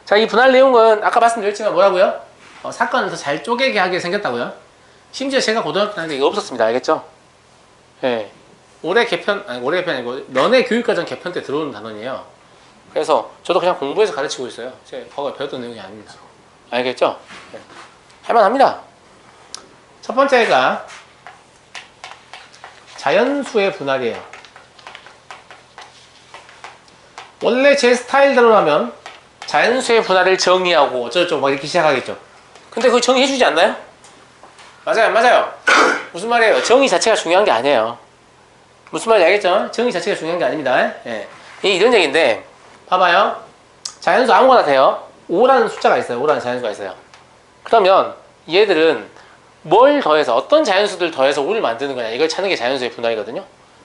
자, 이 분할 내용은 아까 말씀드렸지만 뭐라고요? 사건을 더 잘 쪼개게 하게 생겼다고요. 심지어 제가 고등학교 다닐 때 이거 없었습니다. 알겠죠? 예. 올해 개편 아니고 너네 교육과정 개편 때 들어오는 단원이에요. 그래서 저도 그냥 공부해서 가르치고 있어요. 제가 과거에 배웠던 내용이 아닙니다. 알겠죠? 네. 할만합니다. 첫 번째가 자연수의 분할이에요. 원래 제 스타일대로라면 자연수의 분할을 정의하고 어쩌고저쩌고 막 이렇게 시작하겠죠. 근데 그거 정의해주지 않나요? 맞아요, 맞아요. 무슨 말이에요? 정의 자체가 중요한 게 아니에요. 무슨 말인지 알겠죠? 정의 자체가 중요한 게 아닙니다. 예. 이런 얘기인데, 봐봐요. 자연수 아무거나 돼요. 5라는 숫자가 있어요. 5라는 자연수가 있어요. 그러면 얘들은 뭘 더해서, 어떤 자연수들 더해서 5를 만드는 거냐, 이걸 찾는 게 자연수의 분할이거든요.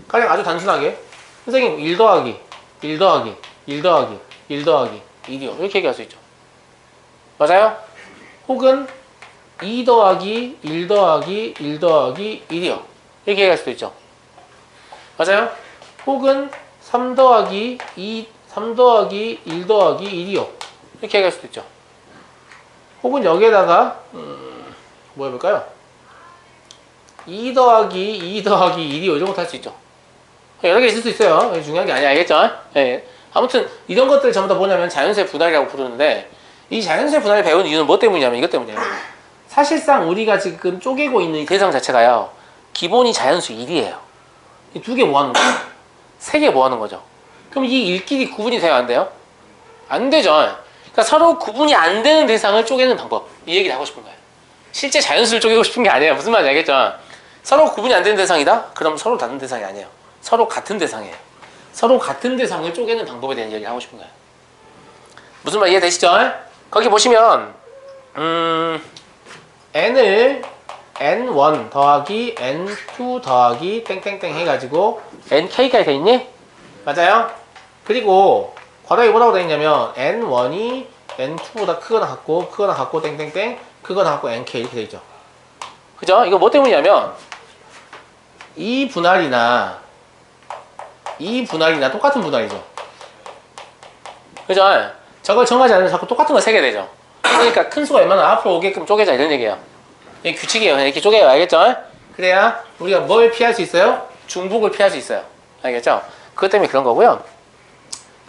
가령 아주 단순하게 선생님 1 더하기 1 더하기 1 더하기 1 더하기 1이요, 이렇게 얘기할 수 있죠. 맞아요? 혹은 2 더하기 1 더하기 1 더하기 1이요, 이렇게 얘기할 수도 있죠. 맞아요? 혹은 3 더하기 3 더하기 1 더하기 1이요, 이렇게 얘기할 수도 있죠. 혹은 여기에다가 뭐 해볼까요? 2 더하기 2 더하기 1이요, 이런 것도 할 수 있죠. 여러 개 있을 수 있어요. 중요한 게 아니야. 알겠죠? 네. 아무튼 이런 것들 전부 다 뭐냐면 자연수의 분할이라고 부르는데, 이 자연수의 분할을 배우는 이유는 뭐 때문이냐면 이것 때문이에요. 사실상 우리가 지금 쪼개고 있는 이 대상 자체가요, 기본이 자연수 1이에요. 이 두 개 뭐 하는 거죠? 세 개 뭐 하는 거죠? 그럼 이 1끼리 구분이 돼요, 안 돼요? 안 되죠. 그러니까 서로 구분이 안 되는 대상을 쪼개는 방법, 이 얘기를 하고 싶은 거예요. 실제 자연수를 쪼개고 싶은 게 아니에요. 무슨 말인지 알겠죠? 서로 구분이 안 되는 대상이다? 그럼 서로 다른 대상이 아니에요. 서로 같은 대상이에요. 서로 같은 대상을 쪼개는 방법에 대한 얘기를 하고 싶은 거예요. 무슨 말 이해되시죠? 거기 보시면 n을 n1 더하기 n2 더하기 땡땡땡 해가지고 nk가 돼있니? 맞아요? 그리고 괄호에 뭐라고 돼있냐면 n1이 n2보다 크거나 같고 땡땡땡 크거나 같고 nk 이렇게 돼있죠. 그죠? 이거 뭐 때문이냐면 이 분할이나 똑같은 분할이죠. 그죠? 저걸 정하지 않으면 자꾸 똑같은 걸 세게 되죠. 그러니까 큰 수가 웬만하면 앞으로 오게끔 쪼개자, 이런 얘기예요. 이게 규칙이에요. 이렇게 쪼개요. 알겠죠? 그래야 우리가 뭘 피할 수 있어요? 중복을 피할 수 있어요. 알겠죠? 그것 때문에 그런 거고요.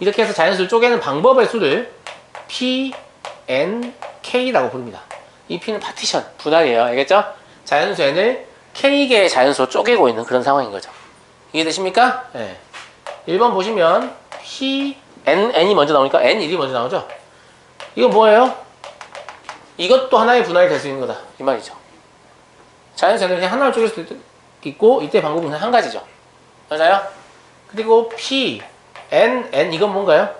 이렇게 해서 자연수를 쪼개는 방법의 수를 P, N, K라고 부릅니다. 이 P는 파티션, 분할이에요. 알겠죠? 자연수 N을 K개의 자연수로 쪼개고 있는 그런 상황인 거죠. 이해되십니까? 네. 1번 보시면 P, N이 먼저 나오니까 N1이 먼저 나오죠? 이건 뭐예요? 이것도 하나의 분할이 될 수 있는 거다, 이 말이죠. 자연수는 그냥 하나를 쪼갤 수도 있고, 이때 방법은 그냥 한 가지죠. 맞아요? 그리고 P, N 이건 뭔가요?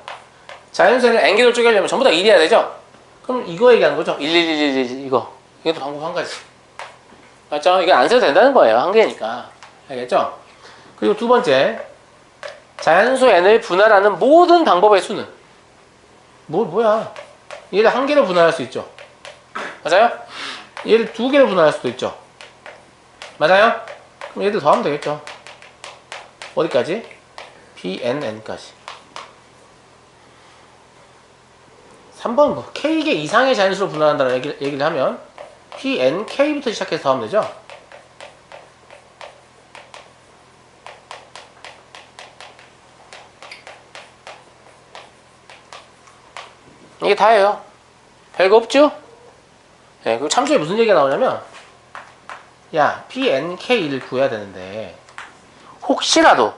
자연수는 N개를 쪼개려면 전부 다 1이어야 되죠? 그럼 이거 얘기하는 거죠? 1, 1, 1, 1, 1, 이거. 이것도 방법 한 가지. 맞죠? 이거 안 써도 된다는 거예요. 한 개니까. 알겠죠? 그리고 두 번째, 자연수 n을 분할하는 모든 방법의 수는 뭐야? 얘를 한 개로 분할할 수 있죠. 맞아요? 얘를 두 개로 분할할 수도 있죠. 맞아요? 그럼 얘들 더하면 되겠죠. 어디까지? PNN까지. 3번 뭐 K개 이상의 자연수로 분할한다는 얘기를 하면 PNK부터 시작해서 더하면 되죠. 이게 다예요. 별거 없죠? 네, 그리고 참조에 무슨 얘기가 나오냐면, 야, PNK를 구해야 되는데 혹시라도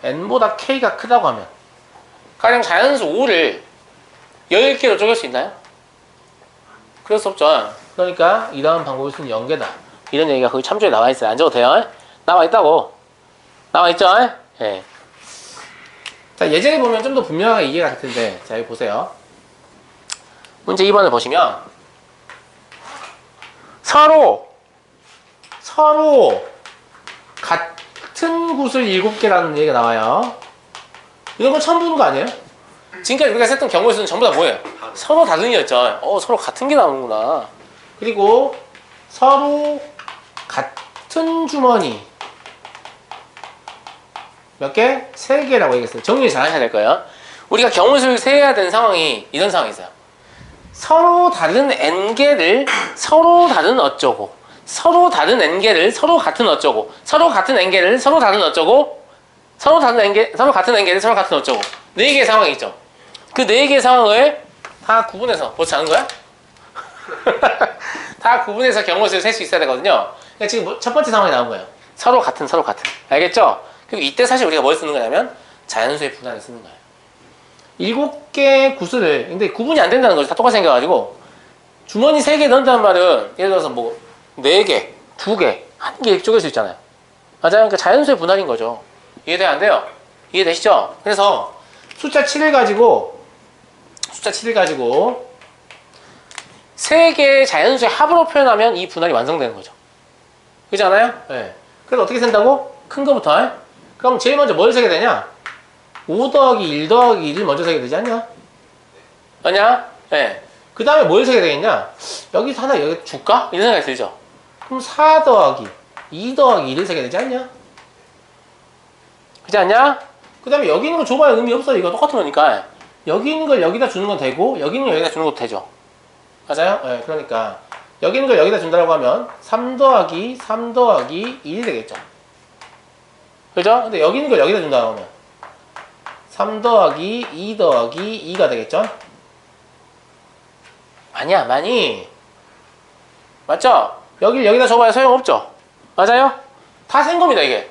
N보다 K가 크다고 하면 가령 자연수 5를 10개로 쪼갤 수 있나요? 그럴 수 없죠. 그러니까 이 다음 방법의 수는 0개다, 이런 얘기가 거기 참조에 나와 있어요. 안 적어도 돼요? 나와 있다고. 나와 있죠? 네. 자, 예제를 보면 좀 더 분명하게 이해가 될 텐데, 자, 여기 보세요. 문제 2번을 보시면 서로 같은 굿을 7개라는 얘기가 나와요. 이런 건 처음 보는 거 아니에요? 지금까지 우리가 했던 경우의 수는 전부 다 뭐예요? 서로 다른이었죠. 서로 같은 게 나오는구나. 그리고 서로 같은 주머니 몇 개? 3개라고 얘기했어요. 정리 잘 하셔야 될 거예요. 우리가 경우수를 세야 되는 상황이 이런 상황이 있어요. 서로 다른 n개를 서로 다른 어쩌고, 서로 다른 n개를 서로 같은 어쩌고, 서로 같은 n개를 서로 다른 어쩌고, 서로 다른 n개, 서로 같은 n개를 서로 같은 어쩌고. 네 개의 상황이 있죠. 그 네 개의 상황을 다 구분해서 벌써 아는 거야? 다 구분해서 경우수를 셀 수 있어야 되거든요. 그러니까 지금 첫 번째 상황이 나온 거예요. 서로 같은, 서로 같은. 알겠죠? 그리고 이때 사실 우리가 뭘 쓰는 거냐면 자연수의 분할을 쓰는 거예요. 7개의 구슬을, 근데 구분이 안 된다는 거죠. 다 똑같이 생겨가지고. 주머니 3개 넣는다는 말은 예를 들어서 뭐 4개, 2개, 1개 이렇게 쪼갤 수 있잖아요. 맞아요? 그러니까 자연수의 분할인 거죠. 이해돼요? 안 돼요? 이해되시죠? 그래서 숫자 7을 가지고 3개의 자연수의 합으로 표현하면 이 분할이 완성되는 거죠. 그렇지 않아요? 네. 그래서 어떻게 센다고? 큰 거부터. 그럼 제일 먼저 뭘 세게 되냐? 5 더하기 1 더하기 1을 먼저 세게 되지 않냐? 아냐? 네. 그 다음에 뭘 세게 되겠냐? 여기서 하나 여기 줄까? 이런 생각이 들죠? 그럼 4 더하기 2 더하기 1을 세게 되지 않냐? 그렇지 않냐? 그 다음에 여기 있는 거 줘봐야 의미 없어. 이거 똑같은 거니까. 여기 있는 걸 여기다 주는 건 되고 여기 있는 걸 여기다 주는 것도 되죠. 맞아요? 네, 그러니까 여기 있는 걸 여기다 준다고 하면 3 더하기 3 더하기 1이 되겠죠. 그죠? 근데 여기 있는 걸 여기다 준다고 하면 3 더하기 2 더하기 2가 되겠죠? 아니야, 많이. 맞죠? 여기를 여기다 줘봐야 소용없죠? 맞아요? 다 센 겁니다, 이게.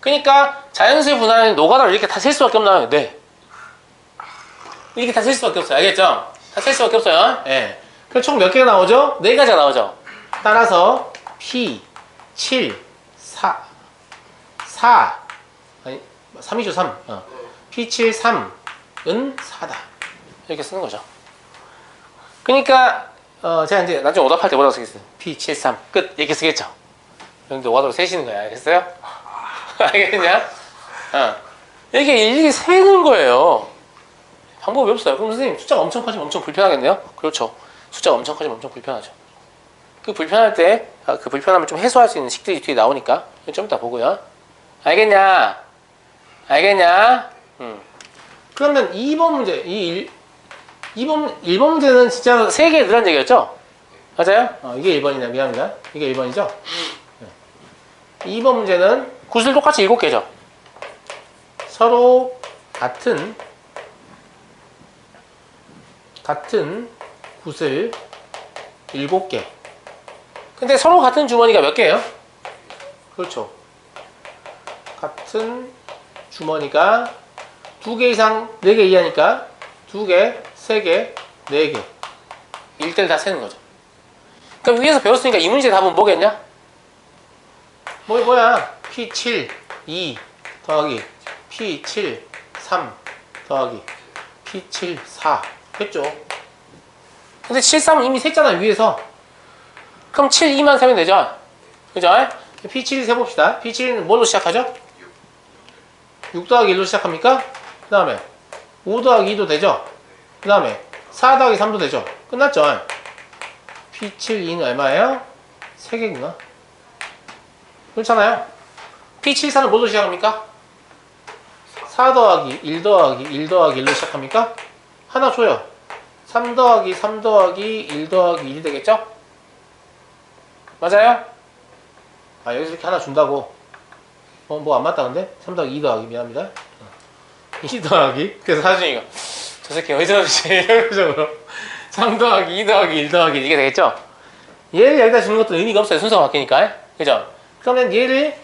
그러니까 자연수의 분할은 노가다로 이렇게 다 셀 수밖에 없나요? 네. 이렇게 다 셀 수밖에 없어요. 알겠죠? 다 셀 수밖에 없어요. 예. 네. 그럼 총 몇 개가 나오죠? 4가지가 나오죠. 따라서 P, 7, 4, 아니 3이죠 3. P7, 3은 4다. 이렇게 쓰는 거죠. 그러니까 제가 이제 나중에 오답할 때 뭐라고 쓰겠어요? P7, 3 끝. 이렇게 쓰겠죠. 근데 오답으로 세시는 거야. 알겠어요? 알겠냐? 이렇게 세는 거예요. 방법이 없어요. 그럼 선생님 숫자가 엄청 커지면 엄청 불편하겠네요? 그렇죠. 숫자가 엄청 커지면 엄청 불편하죠. 그 불편할 때 그 불편함을 좀 해소할 수 있는 식들이 뒤에 나오니까 좀 이따 보고요. 알겠냐? 알겠냐? 그러면 2번 문제, 1번 문제는 진짜 3개 늘한 얘기였죠? 맞아요? 이게 1번이네. 미안합니다. 이게 1번이죠? 2번 문제는 구슬 똑같이 7개죠? 서로 같은 구슬 7개. 근데 서로 같은 주머니가 몇 개예요? 그렇죠. 같은 주머니가 2개 이상 4개 이하니까 2개, 3개, 4개. 1대를 다 세는 거죠. 그럼 위에서 배웠으니까 이 문제의 답은 뭐겠냐? 뭐야? P7, 2 더하기 P7, 3 더하기 P7, 4 됐죠? 근데 7, 3은 이미 셌잖아 위에서. 그럼 7, 2만 세면 되죠? 그죠? P7 세봅시다. P7은 뭘로 시작하죠? 6 더하기 1로 시작합니까? 그 다음에 5 더하기 2도 되죠? 그 다음에 4 더하기 3도 되죠? 끝났죠? P7, 2는 얼마예요? 3개구나. 그렇잖아요? P7, 4는 뭘로 시작합니까? 4 더하기 1 더하기 1 더하기 1로 시작합니까? 하나 줘요. 3 더하기 3 더하기 1 더하기 1이 되겠죠? 맞아요? 여기서 이렇게 하나 준다고. 뭐 안 맞다 근데? 3 더하기 2 더하기 미안합니다. 2 더하기. 그래서 사준이가 저 새끼 어디서 이런 식으로 3 더하기 2 더하기 1 더하기 이게 되겠죠? 얘를 여기다 주는 것도 의미가 없어요. 순서가 바뀌니까. 그죠? 그러면 얘를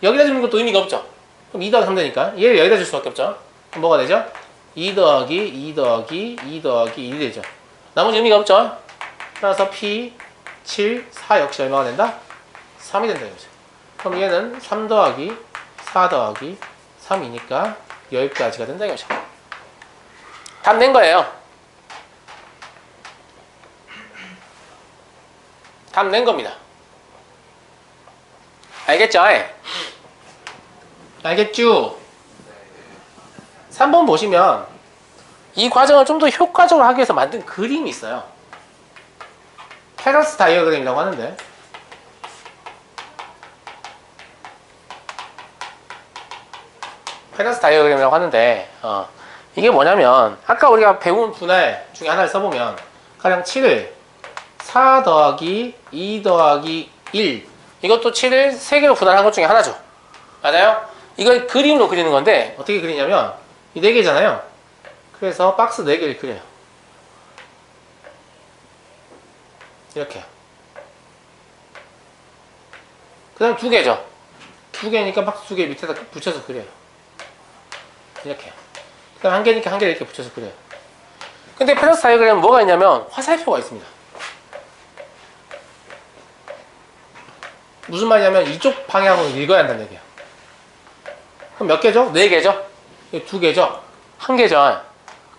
여기다 주는 것도 의미가 없죠? 그럼 2 더하기 3 되니까 얘를 여기다 줄 수밖에 없죠? 그럼 뭐가 되죠? 2 더하기 2 더하기 2 더하기 1이 되죠. 나머지 의미가 없죠? 따라서 P 7, 4 역시 얼마가 된다? 3이 된다 이거죠. 그럼 얘는 3 더하기 4 더하기 3이니까 10가지가 된다 이거죠. 답 낸 거예요. 답 낸 겁니다. 알겠죠? 알겠죠? 3번 보시면 이 과정을 좀 더 효과적으로 하기 위해서 만든 그림이 있어요. 페러스 다이어그램이라고 하는데 이게 뭐냐면 아까 우리가 배운 분할 중에 하나를 써보면 가령 7을 4 더하기 2 더하기 1 이것도 7을 3개로 분할한 것 중에 하나죠. 맞아요? 이걸 그림으로 그리는 건데 어떻게 그리냐면 이 4개잖아요. 그래서 박스 4개를 그려요. 이렇게. 그 다음 2개죠. 2개니까 박스 2개 밑에다 붙여서 그려요. 이렇게. 그 다음 1개니까 1개를 이렇게 붙여서 그려요. 근데 패러스 다이어그램은 뭐가 있냐면 화살표가 있습니다. 무슨 말이냐면 이쪽 방향으로 읽어야 한다는 얘기야. 그럼 몇 개죠? 4개죠? 2개죠? 1개죠?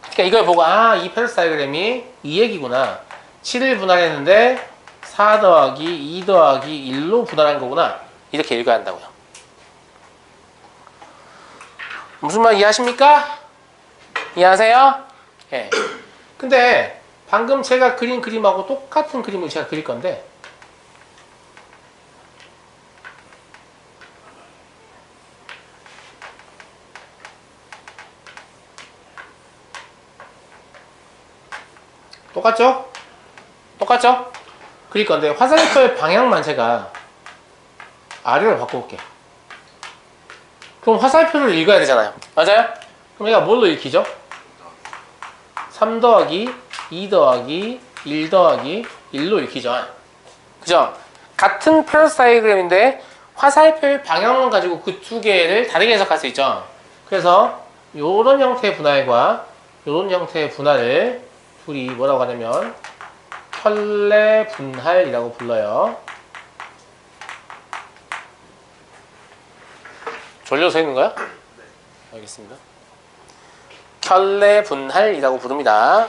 그러니까 이걸 보고 이 패러스 다이어그램이 이 얘기구나. 7을 분할했는데 4 더하기 2 더하기 1로 분할한 거구나. 이렇게 읽어야 한다고요. 무슨 말 이해하십니까? 이해하세요? 예. 근데 방금 제가 그린 그림하고 똑같은 그림을 제가 그릴 건데 똑같죠? 똑같죠? 그릴 건데 화살표의 방향만 제가 아래로 바꿔볼게. 그럼 화살표를 읽어야 되잖아요. 맞아요? 그럼 얘가 뭘로 읽히죠? 3 더하기 2 더하기 1 더하기 1로 읽히죠. 그죠? 같은 패러스 다이어그램인데 화살표의 방향만 가지고 그 2개를 다르게 해석할 수 있죠. 그래서 요런 형태의 분할과 요런 형태의 분할을 둘이 뭐라고 하냐면 켤레 분할이라고 불러요. 졸려서 있는 거야? 알겠습니다. 켤레 분할이라고 부릅니다.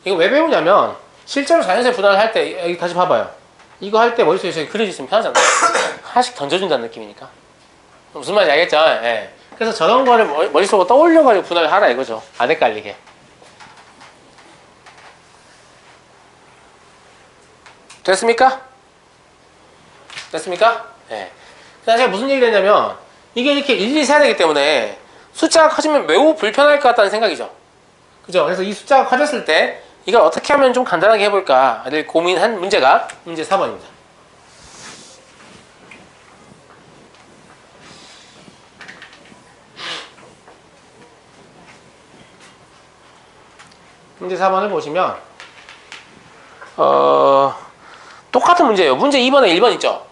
이거 왜 배우냐면 실제로 자연스레 분할을 할 때 여기 다시 봐봐요. 이거 할 때 머릿속에 그려주시면 편하잖아요. 하나씩 던져준다는 느낌이니까. 무슨 말인지 알겠죠? 예. 그래서 저런 거를 머릿속으로 떠올려가지고 분할을 하라 이거죠. 안 헷갈리게. 됐습니까? 됐습니까? 예. 그래서 제가 무슨 얘기를 했냐면 이게 이렇게 일일이 세야 되기 때문에 숫자가 커지면 매우 불편할 것 같다는 생각이죠. 그죠? 그래서 이 숫자가 커졌을 때 이걸 어떻게 하면 좀 간단하게 해볼까를 고민한 문제가 문제 4번입니다. 문제 4번을 보시면 똑같은 문제예요. 문제 2번에 1번 있죠?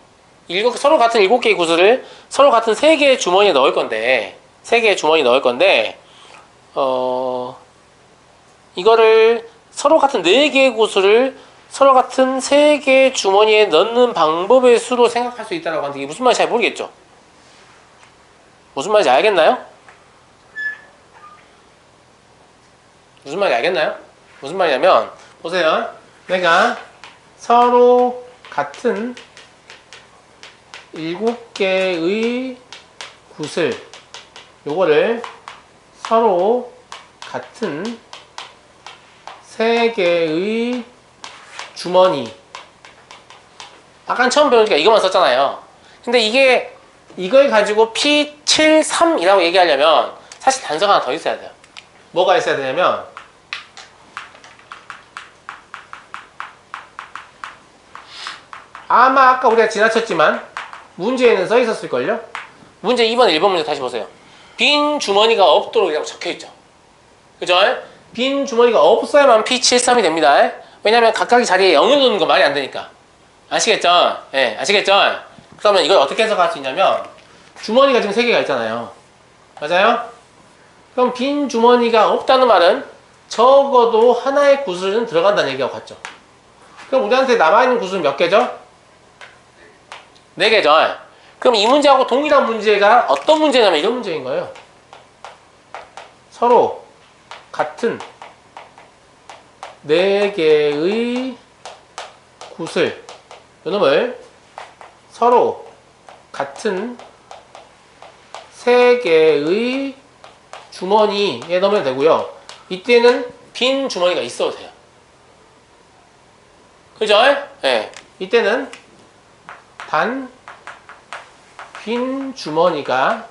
서로 같은 7개의 구슬을 서로 같은 3개의 주머니에 넣을 건데 3개의 주머니에 넣을 건데 이거를 서로 같은 4개의 구슬을 서로 같은 3개의 주머니에 넣는 방법의 수로 생각할 수 있다고 하는데 이게 무슨 말인지 잘 모르겠죠? 무슨 말인지 알겠나요? 무슨 말인지 알겠나요? 무슨 말이냐면 보세요. 내가 서로 같은 7개의 구슬 요거를 서로 같은 3개의 주머니 아까 처음 배우니까 이것만 썼잖아요. 근데 이걸 가지고 P73이라고 얘기하려면 사실 단서가 하나 더 있어야 돼요. 뭐가 있어야 되냐면 아마 아까 우리가 지나쳤지만 문제에는 써 있었을걸요? 문제 2번 1번 문제 다시 보세요. 빈 주머니가 없도록 이라고 적혀있죠. 그죠? 빈 주머니가 없어야만 P73이 됩니다. 왜냐면 각각의 자리에 0을 놓는 건 말이 안 되니까. 아시겠죠? 예, 아시겠죠? 그러면 이걸 어떻게 해석할 수 있냐면 주머니가 지금 3개가 있잖아요. 맞아요? 그럼 빈 주머니가 없다는 말은 적어도 하나의 구슬은 들어간다는 얘기하고 같죠. 그럼 우리한테 남아있는 구슬은 몇 개죠? 4개죠. 그럼 이 문제하고 동일한 문제가 어떤 문제냐면 이런 문제인 거예요. 서로 같은 4개의 구슬 요놈을 서로 같은 3개의 주머니에 넣으면 되고요. 이때는 빈 주머니가 있어도 돼요. 그죠? 네. 이때는 단 빈 주머니가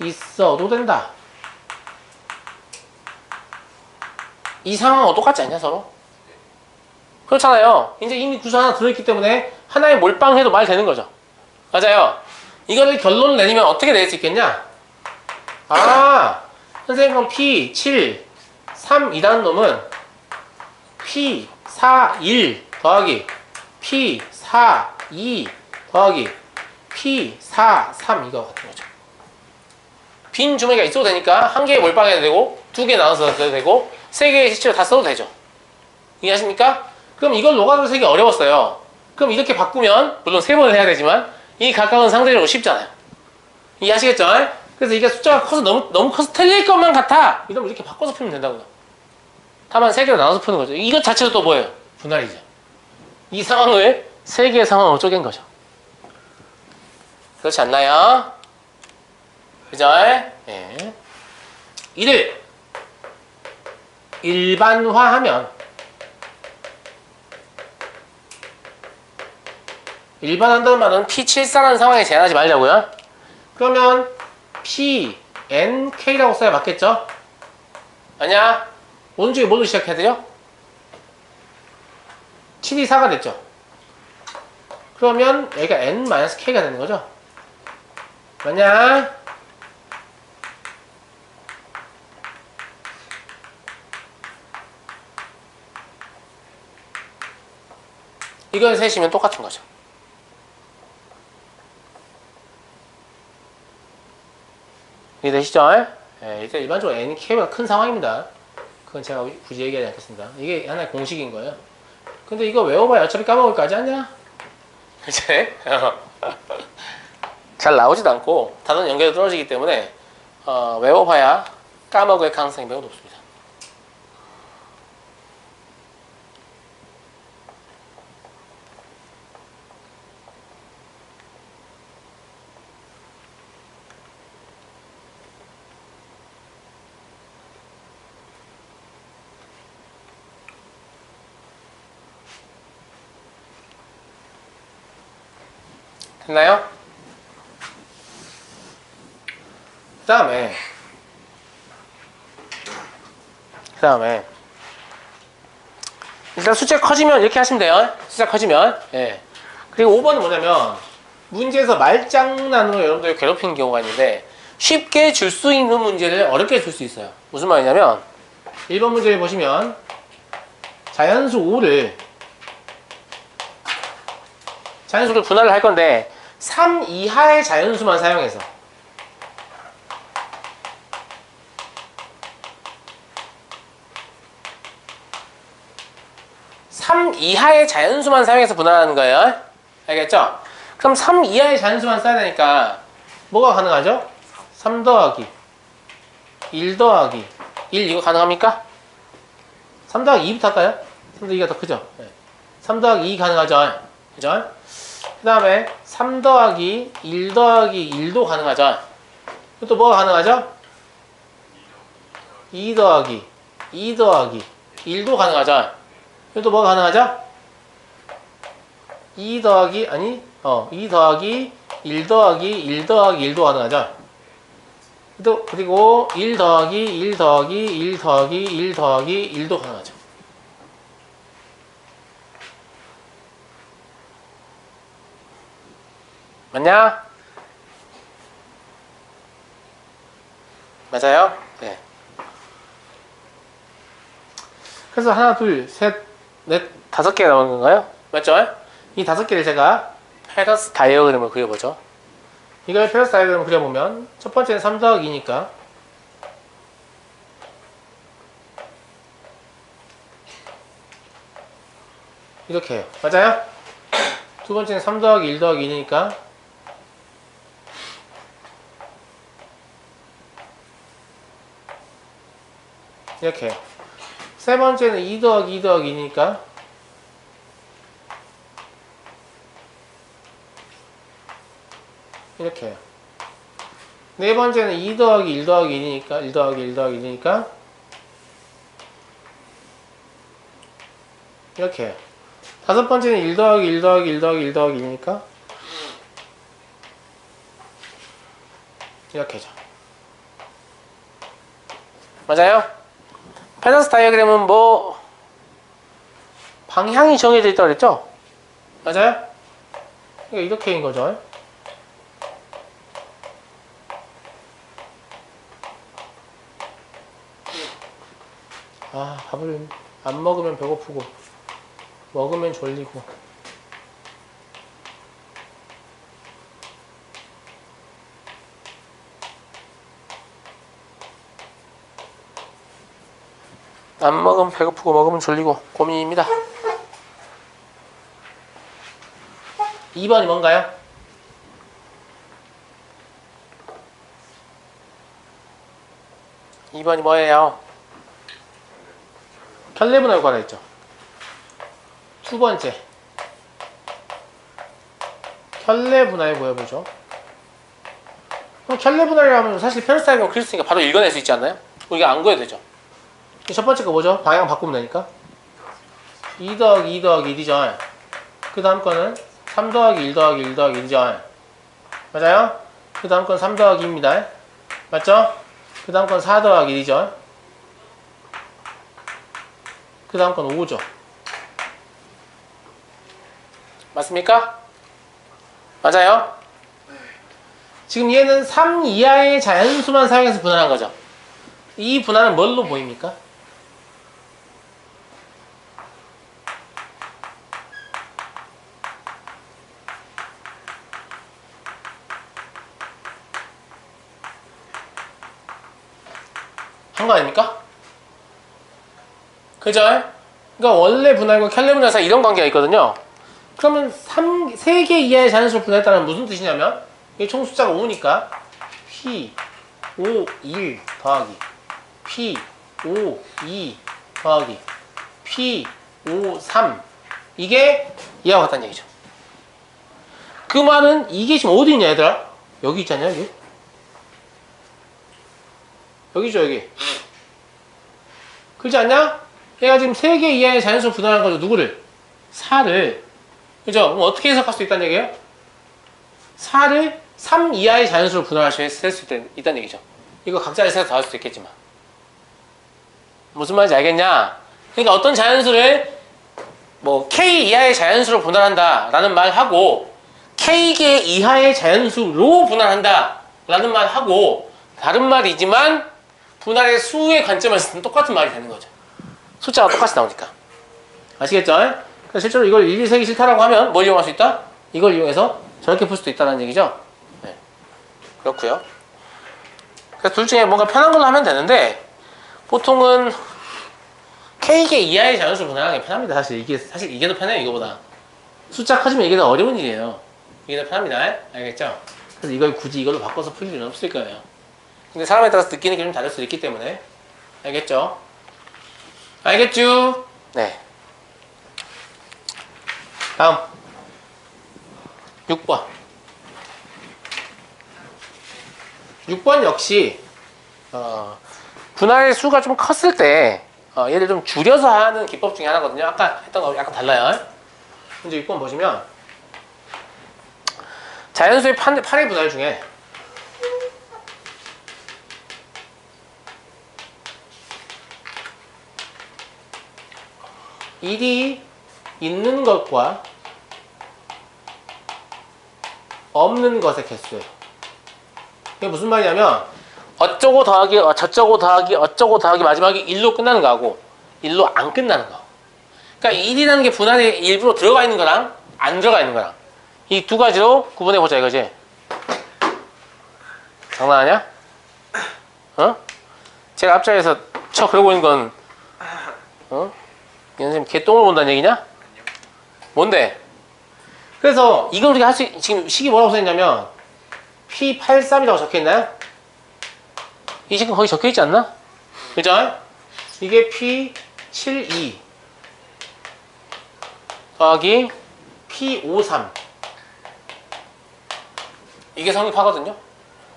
있어도 된다. 이 상황하고 똑같지 않냐 서로? 그렇잖아요. 이제 이미 구조 하나 들어있기 때문에 하나에 몰빵해도 말 되는 거죠. 맞아요. 이거를 결론을 내리면 어떻게 낼 수 있겠냐? 아, 선생님 그럼 P, 7, 3, 2라는 놈은 P, 4, 1 더하기 P, 4, 2 더하기 P, 4, 3 이거 같은 거죠. 빈 주머니가 있어도 되니까 한 개에 몰빵해도 되고 두 개 나눠서 써도 되고 세 개의 실제로 다 써도 되죠. 이해하십니까? 그럼 이걸 노가다로 세기 어려웠어요. 그럼 이렇게 바꾸면 물론 세 번을 해야 되지만 이 각각은 상대적으로 쉽잖아요. 이해하시겠죠? 그래서 이게 숫자가 커서 너무 커서 틀릴 것만 같아. 이러면 이렇게 바꿔서 풀면 된다고요. 다만 세 개로 나눠서 푸는 거죠. 이것 자체도 또 뭐예요? 분할이죠. 이 상황을 세 개의 상황으로 쪼갠 거죠. 그렇지 않나요? 그죠? 예. 이를 일반화하면 일반한다는 말은 P74라는 상황에 제한하지 말자고요. 그러면 PNK라고 써야 맞겠죠? 아니야? 오른쪽에 뭘로 시작해야 돼요? 7이 4가 됐죠? 그러면 여기가 N-K가 되는 거죠? 맞냐? 이건 셋이면 똑같은 거죠. 이해되시죠? 예, 일단 일반적으로 N이 K보다 큰 상황입니다. 그건 제가 굳이 얘기하지 않겠습니다. 이게 하나의 공식인 거예요. 근데 이거 외워봐야 어차피 까먹을 거 하지 않냐? 그치? 잘 나오지도 않고 단원 연결이 떨어지기 때문에 외워봐야 까먹을 가능성이 매우 높습니다. 됐나요? 그 다음에 일단 숫자 커지면 이렇게 하시면 돼요. 숫자 커지면. 예. 그리고 5번은 뭐냐면 문제에서 말장난으로 여러분들 괴롭히는 경우가 있는데 쉽게 줄 수 있는 문제를 어렵게 줄 수 있어요. 무슨 말이냐면 1번 문제를 보시면 자연수 5를 자연수를 분할을 할 건데 3 이하의 자연수만 사용해서 3 이하의 자연수만 사용해서 분할하는 거예요. 알겠죠? 그럼 3 이하의 자연수만 써야 되니까 뭐가 가능하죠? 3 더하기 1 더하기 1 이거 가능합니까? 3 더하기 2부터 할까요? 3 더하기 2가 더 크죠? 네. 3 더하기 2 가능하죠? 그죠? 그 다음에 3 더하기 1 더하기 1도 가능하죠? 또 뭐가 가능하죠? 2 더하기 2 더하기 1도 가능하죠? 또 뭐가 가능하죠? 2 더하기 2 더하기 1 더하기 1 더하기 1도 가능하죠? 또 그리고 1 더하기 1 더하기 1 더하기 1 더하기 1도 가능하죠. 맞냐? 맞아요? 네. 그래서 하나, 둘, 셋, 넷, 5개가 나오는 건가요? 맞죠? 이 5개를 제가 페러스 다이어그램을 그려보죠. 이걸 페러스 다이어그램을 그려보면 첫 번째는 3 더하기 2니까 이렇게 해요. 맞아요? 두 번째는 3 더하기 1 더하기 2니까 이렇게 해요. 세 번째는 2 더하기 2 더하기 2니까 이렇게 해요. 네 번째는 2 더하기 1 더하기 2니까 1 더하기 1 더하기 2니까 이렇게 해요. 다섯 번째는 1 더하기 1 더하기 1 더하기 1 더하기 1이니까 이렇게 해줘. 맞아요? 밸런스 다이어그램은 뭐 방향이 정해져 있다고 그랬죠? 맞아요? 그러니까 이렇게인 거죠. 아, 밥을 안 먹으면 배고프고 먹으면 졸리고. 안 먹으면 배고프고 먹으면 졸리고 고민입니다. 2번이 뭔가요? 2번이 뭐예요? 켤레분할 관해 있죠. 두 번째 켤레분할 보여보죠. 그럼 켤레분할이라면 사실 페르스타이거 그렸으니까 바로 읽어낼 수 있지 않나요? 우리가 안 구해도 되죠. 첫 번째 거 뭐죠? 방향 바꾸면 되니까 2 더하기 2 더하기 1이죠. 그 다음 거는 3 더하기 1 더하기 1 더하기 1이죠. 맞아요? 그 다음 건 3 더하기 2입니다. 맞죠? 그 다음 건 4 더하기 1이죠. 그 다음 건 5죠. 맞습니까? 맞아요? 지금 얘는 3 이하의 자연수만 사용해서 분할한 거죠. 이 분할은 뭘로 보입니까? 한 거 아닙니까? 그죠? 그러니까 원래 분할과 켤레 분할 사이 이런 관계가 있거든요. 그러면 3개 이하의 자연수를 분할했다는 무슨 뜻이냐면 이게 총 숫자가 5니까 P, 5, 1 더하기 P, 5, 2 더하기 P, 5, 3 이게 이하와 같다는 얘기죠. 그 말은 이게 지금 어디 있냐 얘들아? 여기 있잖아요 여기. 여기죠 여기. 그렇지 않냐? 얘가 지금 3개 이하의 자연수를 분할한 거죠. 누구를? 4를. 그죠? 그럼 어떻게 해석할 수 있다는 얘기예요? 4를 3 이하의 자연수로 분할할 수 있다는 얘기죠. 이거 각자의 세서 다 할 수도 있겠지만 무슨 말인지 알겠냐? 그러니까 어떤 자연수를 뭐 K 이하의 자연수로 분할한다 라는 말하고 K개 이하의 자연수로 분할한다 라는 말하고 다른 말이지만 분할의 수의 관점에서 는 똑같은 말이 되는 거죠. 숫자가 똑같이 나오니까. 아시겠죠? 그러니까 실제로 이걸 일일이 세기 싫다라고 하면 뭘 이용할 수 있다? 이걸 이용해서 저렇게 풀 수도 있다는 얘기죠. 네. 그렇고요. 그래서 둘 중에 뭔가 편한 걸로 하면 되는데 보통은 K개 이하의 자연수 분할하는 게 편합니다. 사실 이게 더 편해요. 이거보다. 숫자 커지면 이게 더 어려운 일이에요. 이게 더 편합니다. 알겠죠? 그래서 이걸 굳이 이걸로 바꿔서 풀 일은 없을 거예요. 근데 사람에 따라서 느끼는 게 좀 다를 수 있기 때문에 알겠죠? 알겠죠? 네. 다음 6번 6번 역시 분할의 수가 좀 컸을 때 얘를 좀 줄여서 하는 기법 중에 하나거든요. 아까 했던 거 약간 달라요. 이제 6번 보시면 자연수의 8의 분할 중에 일이 있는 것과 없는 것의 개수예요. 이게 무슨 말이냐면 어쩌고 더하기 저쩌고 더하기 어쩌고 더하기 마지막에 1로 끝나는 거하고 1로 안 끝나는 거. 그러니까 1이라는 게 분할에 일부러 들어가 있는 거랑 안 들어가 있는 거랑 이 두 가지로 구분해 보자 이거지. 장난하냐? 어? 제가 앞자리에서 그러고 있는 건 선생님 개똥을 본다는 얘기냐? 뭔데? 그래서 이걸 우리가 지금 식이 뭐라고 써있냐면 P83이라고 적혀있나요? 이 식은 거기 적혀있지 않나? 그죠? 이게 P72 더하기 P53 이게 성립하거든요.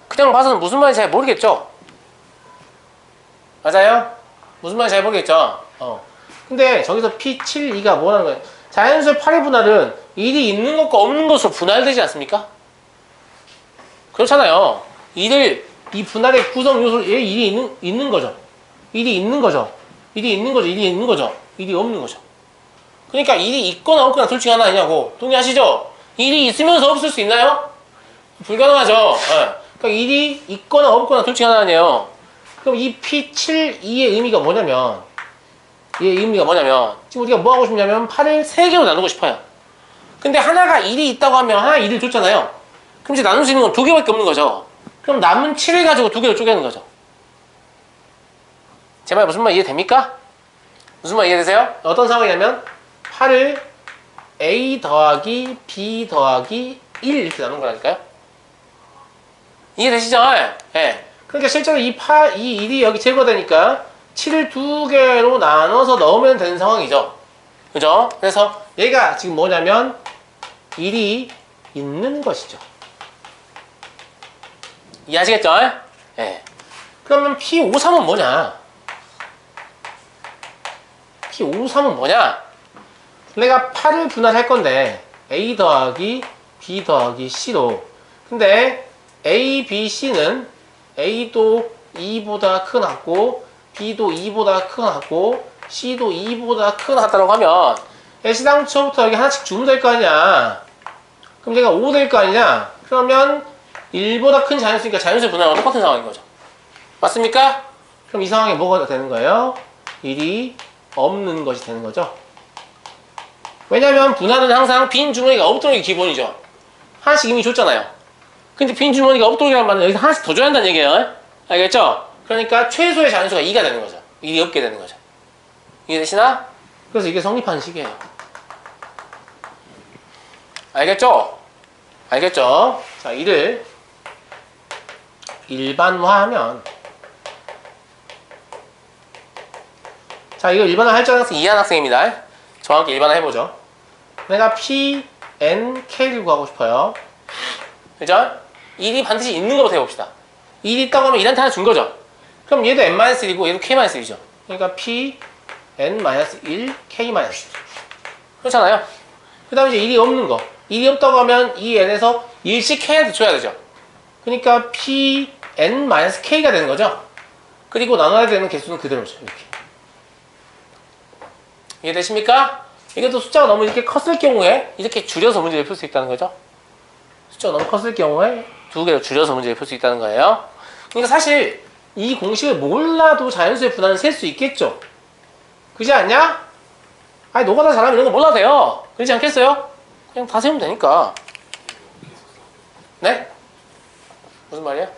그냥 봐서는 무슨 말인지 잘 모르겠죠? 맞아요? 무슨 말인지 잘 모르겠죠? 근데 저기서 P72가 뭐라는 거예요? 자연수의 8의 분할은 일이 있는 것과 없는 것으로 분할되지 않습니까? 그렇잖아요. 이 분할의 구성 요소, 일이 있는 거죠. 일이 있는 거죠. 일이 있는 거죠. 일이 있는 거죠. 일이 없는 거죠. 그러니까 일이 있거나 없거나 둘 중 하나 아니냐고. 동의하시죠? 일이 있으면서 없을 수 있나요? 불가능하죠. 네. 그러니까 일이 있거나 없거나 둘 중 하나 아니에요. 그럼 이 P72의 의미가 뭐냐면, 지금 우리가 뭐 하고 싶냐면 8을 3개로 나누고 싶어요. 근데 하나가 일이 있다고 하면 하나 일을 줬잖아요. 그럼 이제 나눌 수 있는 건 2개밖에 없는 거죠. 그럼 남은 7을 가지고 2개로 쪼개는 거죠. 제 말 무슨 말 이해됩니까? 무슨 말 이해되세요? 어떤 상황이냐면 8을 A 더하기 B 더하기 1 이렇게 나눈 거라니까요. 이해되시죠? 예. 그러니까 실제로 이 1이 여기 제거되니까 7을 2개로 나눠서 넣으면 되는 상황이죠. 그죠? 그래서 얘가 지금 뭐냐면 1이 있는 것이죠. 이해하시겠죠? 예. 그러면 P53은 뭐냐? P53은 뭐냐? 내가 8을 분할할 건데 A 더하기 B 더하기 C로. 근데 A, B, C는 A도 2보다 큰 같고 B도 2보다 큰 같고 C도 2보다 큰 같다고 하면 애시당초부터 여기 하나씩 주면 될 거 아니야. 그럼 얘가 5 될 거 아니냐? 그러면 1보다 큰 자연수니까 자연수 분할하고 똑같은 상황인 거죠. 맞습니까? 그럼 이 상황에 뭐가 되는 거예요? 1이 없는 것이 되는 거죠. 왜냐면 분할은 항상 빈 주머니가 없도록 게 기본이죠. 하나씩 이미 줬잖아요. 근데 빈 주머니가 없도록이라는 말은 여기서 하나씩 더 줘야 한다는 얘기예요. 알겠죠? 그러니까 최소의 자연수가 2가 되는 거죠. 1이 없게 되는 거죠. 이해되시나? 그래서 이게 성립하는 식이에요. 알겠죠? 알겠죠? 자, 이를 일반화하면, 자, 이거 일반화 할 줄 아는 학생 이한 학생입니다. 저와 함께 일반화 해보죠. 내가 P, N, K를 구하고 싶어요. 그죠? 1이 반드시 있는 것부터 해봅시다. 1이 있다고 하면 1한테 하나 준 거죠. 그럼 얘도 N-1이고 얘도 K-1이죠. 그러니까 P, N-1, K-1. 그렇잖아요. 그 다음에 이제 1이 없는 거. 1이 없다고 하면 이 N에서 1씩 K한테 줘야 되죠. 그러니까 P, N-K가 되는 거죠. 그리고 나눠야 되는 개수는 그대로죠. 이렇게. 이해되십니까? 이게 또 숫자가 너무 이렇게 컸을 경우에 이렇게 줄여서 문제를 풀 수 있다는 거죠. 숫자가 너무 컸을 경우에 2개로 줄여서 문제를 풀 수 있다는 거예요. 그러니까 사실 이 공식을 몰라도 자연수의 분할은 셀 수 있겠죠. 그지 않냐? 아니 노가다 잘하면 이런 거 몰라도 돼요. 그러지 않겠어요? 그냥 다 세우면 되니까. 네? 무슨 말이야?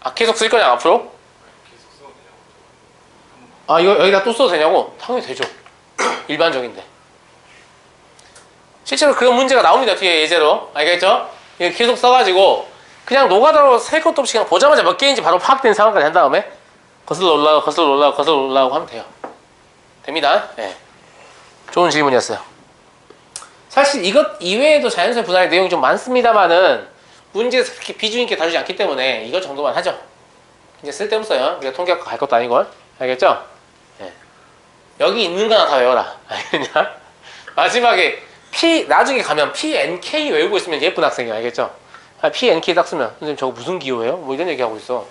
아 계속 쓸 거냐 앞으로? 아 이거 여기다 또 써도 되냐고? 당연히 되죠. 일반적인데. 실제로 그런 문제가 나옵니다. 뒤에 예제로. 알겠죠? 이거 계속 써가지고 그냥 노가다로 셀 것도 없이 그냥 보자마자 몇 개인지 바로 파악된 상황까지 한 다음에 거슬러 올라가고 거슬러 올라가고 거슬러 올라가고 하면 돼요. 됩니다. 네. 좋은 질문이었어요. 사실 이것 이외에도 자연수의 분할 내용이 좀 많습니다만은 문제에서 그렇게 비중 있게 다루지 않기 때문에 이것 정도만 하죠. 이제 쓸데없어요. 우리가 통계학과 갈 것도 아니고. 알겠죠? 네. 여기 있는 거나 다 외워라. 알겠냐? 마지막에 P 나중에 가면 PNK 외우고 있으면 예쁜 학생이야. 알겠죠? 아, PNK 딱 쓰면 선생님 저거 무슨 기호예요? 뭐 이런 얘기 하고 있어.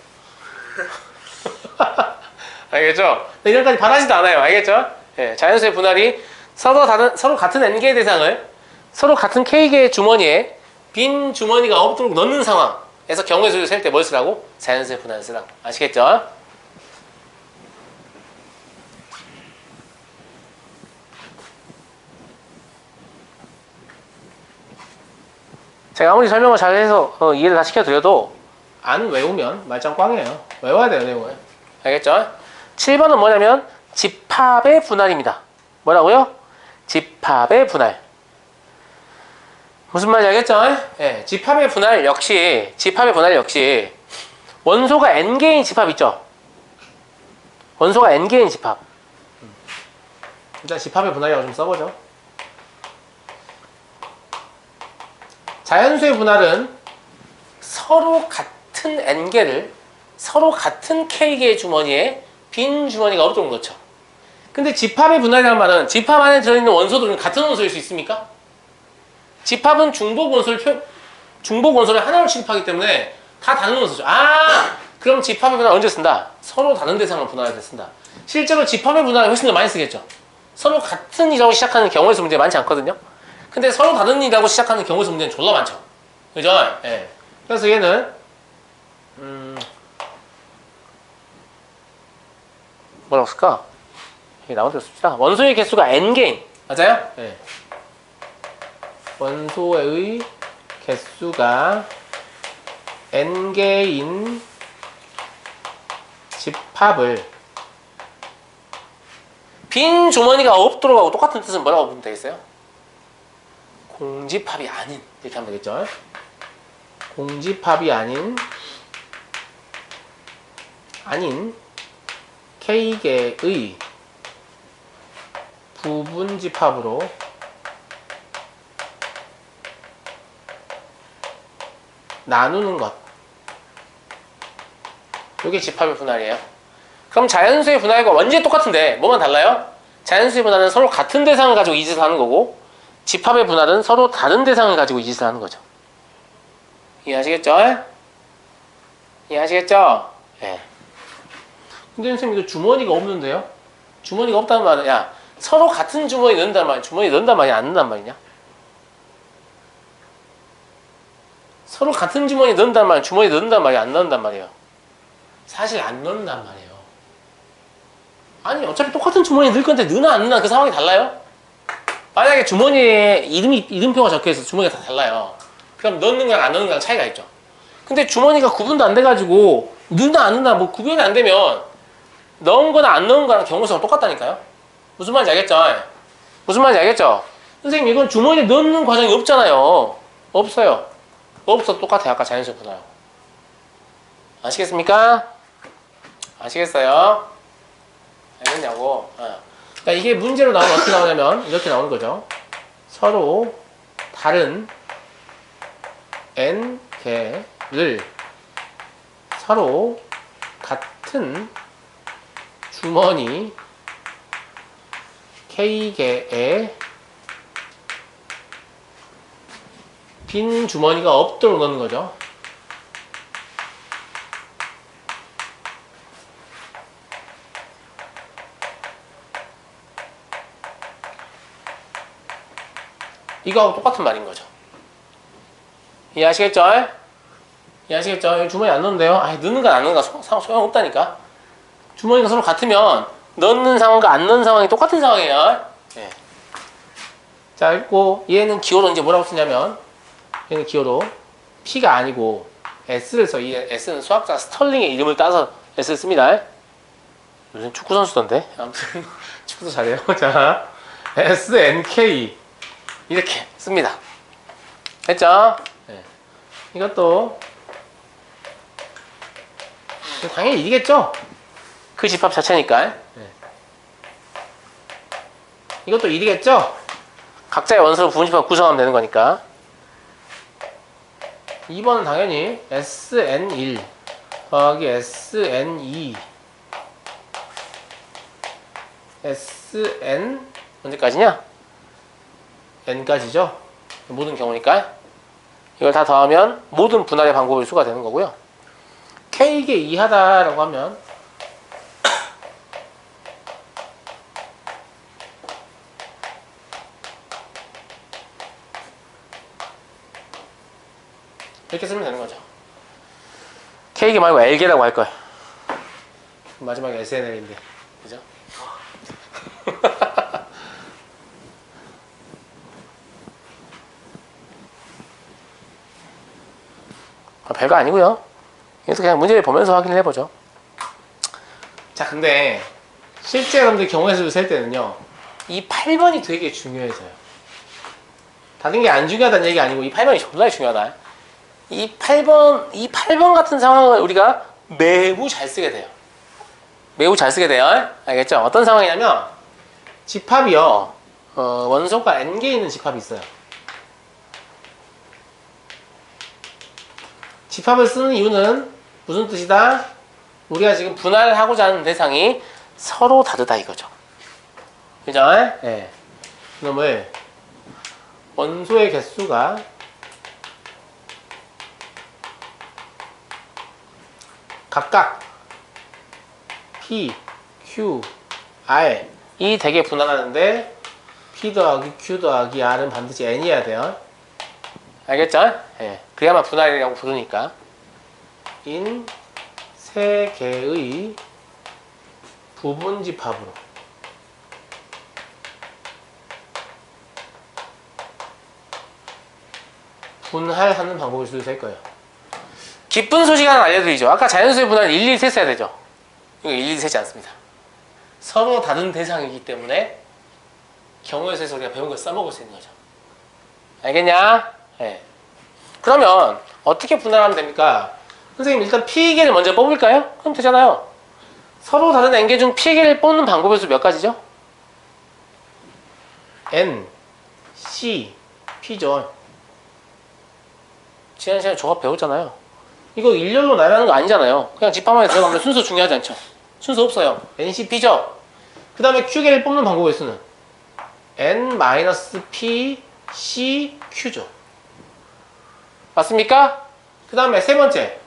알겠죠? 이런까지 바라지도 않아요. 알겠죠? 네, 자연수의 분할이 서로 같은 N개의 대상을 서로 같은 K개의 주머니에 빈 주머니가 없도록 넣는 상황에서 경우의 수를 셀 때 뭘 쓰라고? 자연수의 분할을 쓰라고. 아시겠죠? 제가 아무리 설명을 잘해서 이해를 다 시켜드려도 안 외우면 말짱 꽝이에요. 외워야 돼요, 내용을. 알겠죠? 7번은 뭐냐면 집합의 분할입니다. 뭐라고요? 집합의 분할. 무슨 말인지 알겠죠? 네, 집합의 분할 역시 원소가 n개인 집합 있죠? 원소가 n개인 집합. 일단 집합의 분할이라고 좀 써보죠. 자연수의 분할은 서로 같은 n개를 서로 같은 k개의 주머니에 빈 주머니가 없도록 넣죠. 근데 집합의 분할이라는 말은 집합 안에 들어있는 원소들은 같은 원소일 수 있습니까? 집합은 중복 원소를 하나로 취급하기 때문에 다 다른 원소죠. 아! 그럼 집합의 분할 언제 쓴다? 서로 다른 대상을 분할할 때 쓴다. 실제로 집합의 분할을 훨씬 더 많이 쓰겠죠. 서로 같은 일하고 시작하는 경우에서 문제 많지 않거든요. 근데 서로 다른 일하고 시작하는 경우에서 문제는 졸라 많죠. 그죠? 예. 그래서 얘는 뭐라고 쓸까? 여기 나온 대로 씁시다. 원소의 개수가 n개인. 맞아요? 예. 원소의 개수가 n개인 집합을 빈 주머니가 없도록 하고 똑같은 뜻은 뭐라고 보면 되겠어요? 공집합이 아닌, 이렇게 하면 되겠죠? 공집합이 아닌 K개의 부분집합으로 나누는 것. 이게 집합의 분할이에요. 그럼 자연수의 분할과 완전히 똑같은데 뭐만 달라요? 자연수의 분할은 서로 같은 대상을 가지고 이 짓을 하는 거고, 집합의 분할은 서로 다른 대상을 가지고 이 짓을 하는 거죠. 이해하시겠죠? 이해하시겠죠? 예. 근데 선생님 이거 주머니가 없는데요? 주머니가 없다는 말은, 야, 서로 같은 주머니 넣는단 말이야? 주머니 넣는단 말이야? 안 넣는단 말이냐? 서로 같은 주머니 넣는단 말이야? 주머니 넣는단 말이야? 안 넣는단 말이에요? 사실 안 넣는단 말이에요. 아니, 어차피 똑같은 주머니에 넣을 건데 넣나 안 넣나 그 상황이 달라요? 만약에 주머니에 이름표가 적혀있어. 주머니가 다 달라요. 그럼 넣는 거랑 안 넣는 거랑 차이가 있죠. 근데 주머니가 구분도 안 돼가지고 넣나 안 넣나 뭐 구분이 안 되면 넣은 거나 안 넣은 거랑 경우수가 똑같다니까요. 무슨 말인지 알겠죠? 무슨 말인지 알겠죠? 선생님 이건 주머니에 넣는 과정이 없잖아요. 없어요. 없어도 똑같아요. 아까 자연수의 분할하고. 아시겠습니까? 아시겠어요? 알겠냐고. 그러니까 이게 문제로 나오면 어떻게 나오냐면 이렇게 나오는 거죠. 서로 다른 n개를 서로 같은 주머니 k개에 빈 주머니가 없도록 넣는 거죠. 이거하고 똑같은 말인 거죠. 이해하시겠죠? 이해하시겠죠? 주머니 안 넣는데요? 아, 넣는 건 안 넣는 건 소용없다니까. 주머니가 서로 같으면 넣는 상황과 안 넣는 상황이 똑같은 상황이에요. 네. 자, 읽고 얘는 기호로 이제 뭐라고 쓰냐면 얘는 기호로 P가 아니고 S를 써. 이 S는 수학자 스털링의 이름을 따서 S를 씁니다. 요즘 축구 선수던데. 아무튼 축구도 잘해요. 자, SNK 이렇게 씁니다. 됐죠? 네. 이것도 당연히 1이겠죠? 그 집합 자체니까. 네. 이것도 1이겠죠? 각자의 원소로 부분집합 구성하면 되는 거니까. 2번은 당연히 SN1 더하기 SN2 SN 언제까지냐? n까지죠. 모든 경우니까 이걸 다 더하면 모든 분할의 방법의 수가 되는 거고요. k개 이하다라고 하면 이렇게 쓰면 되는 거죠. k개 말고 l개라고 할 거예요. 마지막에 SNL인데, 그죠? 별거 아니고요. 그래서 그냥 문제를 보면서 확인을 해보죠. 자, 근데 실제 여러분들 경우의 수를 셀 때는요, 이 8번이 되게 중요해서요. 다른 게 안 중요하다는 얘기가 아니고 이 8번이 정말 중요하다. 이 8번 같은 상황을 우리가 매우 잘 쓰게 돼요. 매우 잘 쓰게 돼요. 알겠죠? 어떤 상황이냐면 집합이요, 원소가 n개 있는 집합이 있어요. 집합을 쓰는 이유는 무슨 뜻이다? 우리가 지금 분할하고자 하는 대상이 서로 다르다 이거죠. 그죠? 네. 그놈을 원소의 개수가 각각 P, Q, R 이 덱에 분할하는데 P 더하기 Q 더하기 R은 반드시 N이어야 돼요. 알겠죠? 예. 그래야만 분할이라고 부르니까. 인 세 개의 부분집합으로 분할하는 방법을 쓸 거예요. 기쁜 소식 하나 알려드리죠. 아까 자연수의 분할을 일일이 셌어야 되죠. 이거 일일이 세지 않습니다. 서로 다른 대상이기 때문에 경우의 수에서 우리가 배운 걸 써먹을 수 있는 거죠. 알겠냐? 네. 그러면 어떻게 분할하면 됩니까? 선생님 일단 P개를 먼저 뽑을까요? 그럼 되잖아요. 서로 다른 N개 중 P개를 뽑는 방법의 수 몇 가지죠? N, C, P죠. 지난 시간에 조합 배웠잖아요. 이거 일렬로 나열하는 거 아니잖아요. 그냥 집합만에 들어가면 순서 중요하지 않죠. 순서 없어요. NCP죠. 그 다음에 Q개를 뽑는 방법의 수는 N-P, C, Q죠. 맞습니까? 그 다음에 세 번째.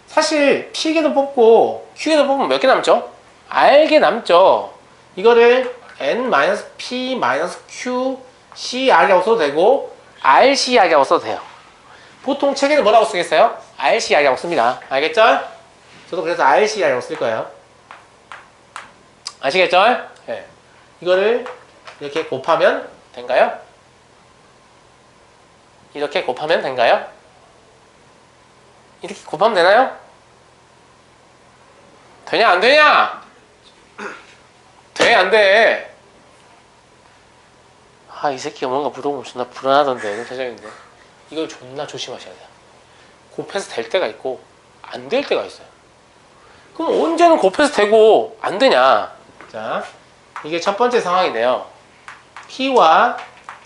사실 P개도 뽑고 Q개도 뽑으면 몇 개 남죠? R개 남죠. 이거를 N-P, Q, C, R이라고 써도 되고 RC, R이라고 써도 돼요. 보통 책에는 뭐라고 쓰겠어요? RCR이라고 씁니다. 알겠죠? 저도 그래서 RCR이라고 쓸 거예요. 아시겠죠? 네. 이거를 이렇게 곱하면 된가요? 이렇게 곱하면 된가요? 이렇게 곱하면 되나요? 되냐 안 되냐? 돼 안 돼? 아, 이 새끼가 뭔가 물어보면 존나 불안하던데 이런 표정인데 이걸 존나 조심하셔야 돼요. 곱해서 될 때가 있고 안 될 때가 있어요. 그럼 언제는 곱해서 되고 안 되냐? 자, 이게 첫 번째 상황인데요. P와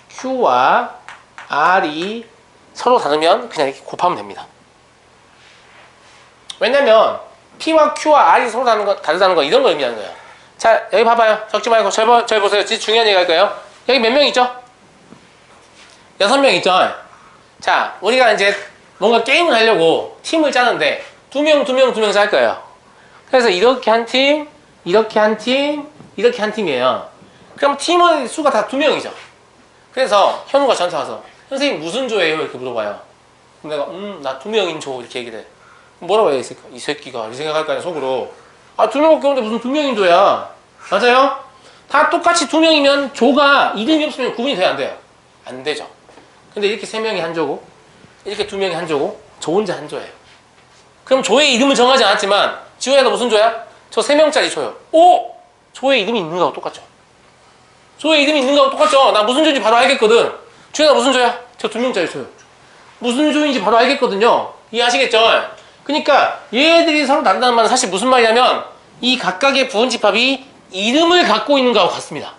Q와 R이 서로 다르면 그냥 이렇게 곱하면 됩니다. 왜냐면 P와 Q와 R이 서로 다르다는 건 이런 걸 의미하는 거예요. 자, 여기 봐봐요. 적지 말고 저희 보세요. 진짜 중요한 얘기 할 거예요. 여기 몇 명 있죠? 6명 있죠? 자, 우리가 이제 뭔가 게임을 하려고 팀을 짜는데 2명 짤 거예요. 그래서 이렇게 한 팀, 이렇게 한 팀, 이렇게 한 팀이에요. 그럼 팀의 수가 다 2명이죠. 그래서 현우가 저한테 와서 선생님 무슨 조예요? 이렇게 물어봐요. 그럼 내가 나 2명인 조 이렇게 얘기를 해. 뭐라고 해? 이 새끼가 이 생각할 거 아니야 속으로. 아 2명밖에 없는데 무슨 2명인 조야. 맞아요? 다 똑같이 2명이면 조가 이름이 없으면 구분이 돼야 안 돼요? 안 되죠. 근데 이렇게 3명이 한 조고 이렇게 2명이 한 조고 저 혼자 한 조예요. 그럼 조의 이름을 정하지 않았지만 지호야 너 무슨 조야? 저 3명짜리 조요. 오! 조의 이름이 있는 거하고 똑같죠. 조의 이름이 있는 거하고 똑같죠. 나 무슨 조인지 바로 알겠거든. 지호야 너 무슨 조야? 저 2명짜리 조요. 무슨 조인지 바로 알겠거든요. 이해하시겠죠? 그러니까 얘들이 서로 다르다는 말은 사실 무슨 말이냐면 이 각각의 부분집합이 이름을 갖고 있는 거하고 같습니다.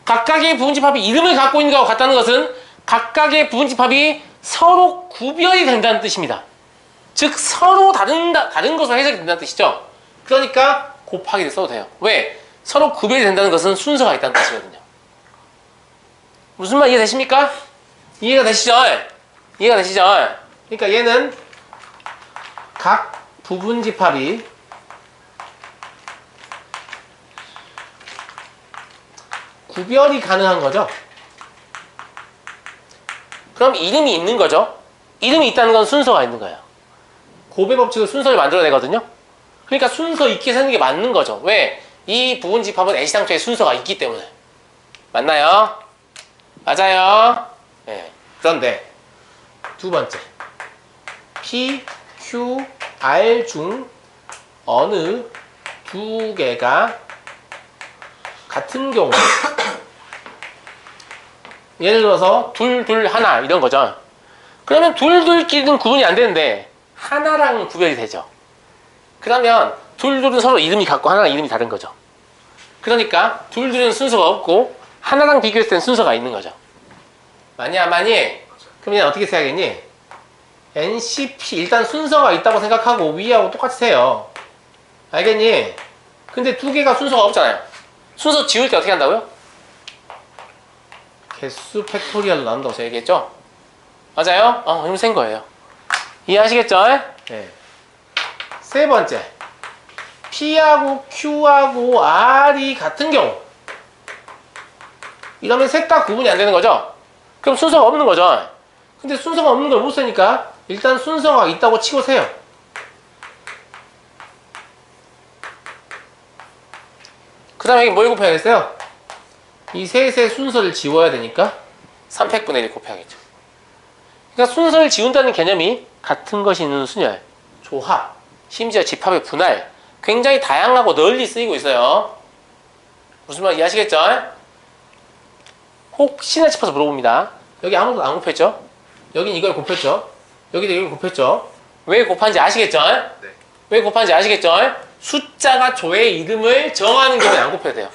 각각의 부분집합이 이름을 갖고 있는 거하고 같다는 것은 각각의 부분집합이 서로 구별이 된다는 뜻입니다. 즉 서로 다른 것으로 해석이 된다는 뜻이죠. 그러니까 곱하기를 써도 돼요. 왜? 서로 구별이 된다는 것은 순서가 있다는 뜻이거든요. 무슨 말 이해되십니까? 이해가 되시죠? 이해가 되시죠? 그러니까 얘는 각 부분집합이 구별이 가능한 거죠. 그럼 이름이 있는 거죠. 이름이 있다는 건 순서가 있는 거예요. 곱의 법칙은 순서를 만들어내거든요. 그러니까 순서 있게 세는 게 맞는 거죠. 왜? 이 부분집합은 애시당초에 순서가 있기 때문에. 맞나요? 맞아요. 네. 그런데 두 번째 P, Q, R 중 어느 두 개가 같은 경우 예를 들어서 둘 하나 이런 거죠. 그러면 둘끼리는 구분이 안 되는데 하나랑 구별이 되죠. 그러면 둘은 서로 이름이 같고 하나랑 이름이 다른 거죠. 그러니까 둘은 순서가 없고 하나랑 비교했을 땐 순서가 있는 거죠. 맞니 안 맞니? 그럼 얘는 어떻게 세야겠니? NCP 일단 순서가 있다고 생각하고 위하고 똑같이 세요. 알겠니? 근데 두 개가 순서가 없잖아요. 순서 지울 때 어떻게 한다고요? 개수 팩토리얼로 나온다고 제가 얘기했죠? 맞아요? 이러면 센 거예요. 이해하시겠죠? 네. 세 번째, P하고 Q하고 R이 같은 경우. 이러면 셋 다 구분이 안 되는 거죠? 그럼 순서가 없는 거죠? 근데 순서가 없는 걸 못 쓰니까 일단 순서가 있다고 치고 세요. 그 다음에 여기 뭘 곱해야겠어요? 이 셋의 순서를 지워야 되니까 3팩분의 1 곱해야겠죠. 그러니까 순서를 지운다는 개념이 같은 것이 있는 순열, 조합, 심지어 집합의 분할, 굉장히 다양하고 널리 쓰이고 있어요. 무슨 말 이해하시겠죠? 혹시나 싶어서 물어봅니다. 여기 아무것도 안 곱했죠? 여긴 이걸 곱했죠? 여기도 이걸 곱했죠? 왜 곱한지 아시겠죠? 네. 왜 곱한지 아시겠죠? 숫자가 조의 이름을 정하는 경우에 안 곱해도 돼요.